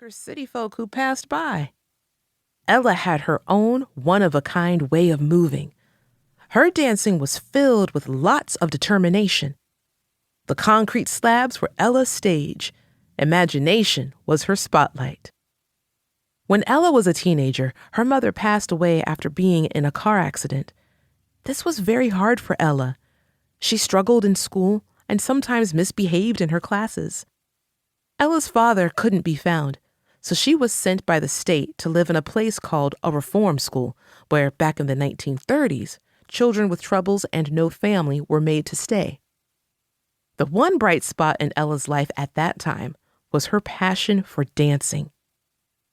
onlookers city folk who passed by. Ella had her own one-of-a-kind way of moving. Her dancing was filled with lots of determination. The concrete slabs were Ella's stage. Imagination was her spotlight. When Ella was a teenager, her mother passed away after being in a car accident. This was very hard for Ella. She struggled in school and sometimes misbehaved in her classes. Ella's father couldn't be found, so she was sent by the state to live in a place called a reform school, where back in the 1930s, children with troubles and no family were made to stay. The one bright spot in Ella's life at that time was her passion for dancing.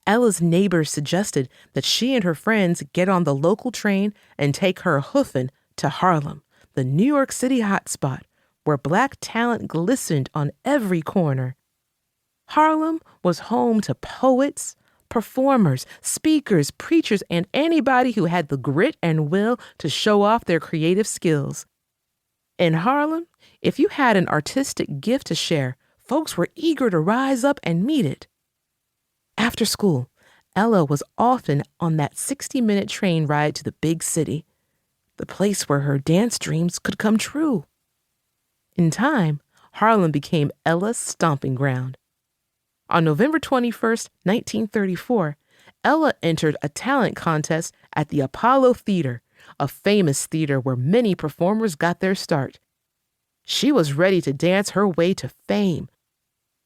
Ella's neighbors suggested that she and her friends get on the local train and take her hoofing to Harlem, the New York City hotspot, where Black talent glistened on every corner. Harlem was home to poets, performers, speakers, preachers, and anybody who had the grit and will to show off their creative skills. In Harlem, if you had an artistic gift to share, folks were eager to rise up and meet it. After school, Ella was often on that 60-minute train ride to the big city, the place where her dance dreams could come true. In time, Harlem became Ella's stomping ground. On November 21st, 1934, Ella entered a talent contest at the Apollo Theater, a famous theater where many performers got their start. She was ready to dance her way to fame.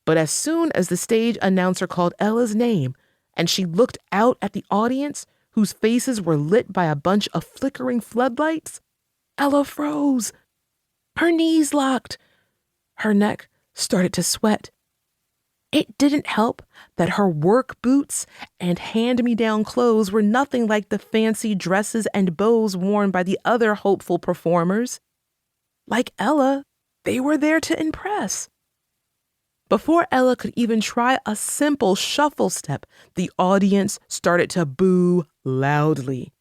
But as soon as the stage announcer called Ella's name and she looked out at the audience, whose faces were lit by a bunch of flickering floodlights, Ella froze. Her knees locked. Her neck started to sweat. It didn't help that her work boots and hand-me-down clothes were nothing like the fancy dresses and bows worn by the other hopeful performers. Like Ella, they were there to impress. Before Ella could even try a simple shuffle step, the audience started to boo loudly.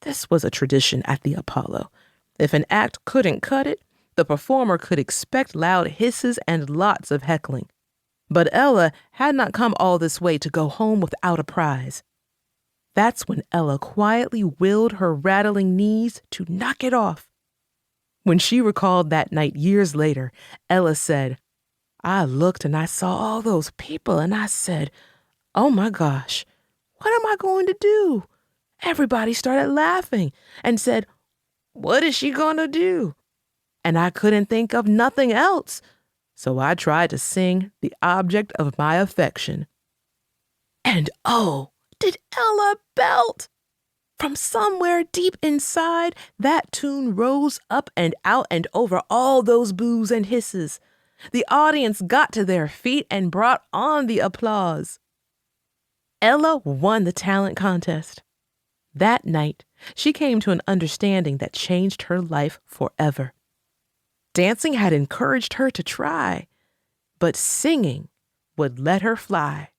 This was a tradition at the Apollo. If an act couldn't cut it, the performer could expect loud hisses and lots of heckling. But Ella had not come all this way to go home without a prize. That's when Ella quietly willed her rattling knees to knock it off. When she recalled that night years later, Ella said, "I looked and I saw all those people and I said, oh my gosh, what am I going to do?" Everybody started laughing and said, "What is she going to do?" And I couldn't think of nothing else. So I tried to sing the object of my affection. And oh, did Ella belt! From somewhere deep inside, that tune rose up and out and over all those boos and hisses. The audience got to their feet and brought on the applause. Ella won the talent contest. That night, she came to an understanding that changed her life forever. Dancing had encouraged her to try, but singing would let her fly.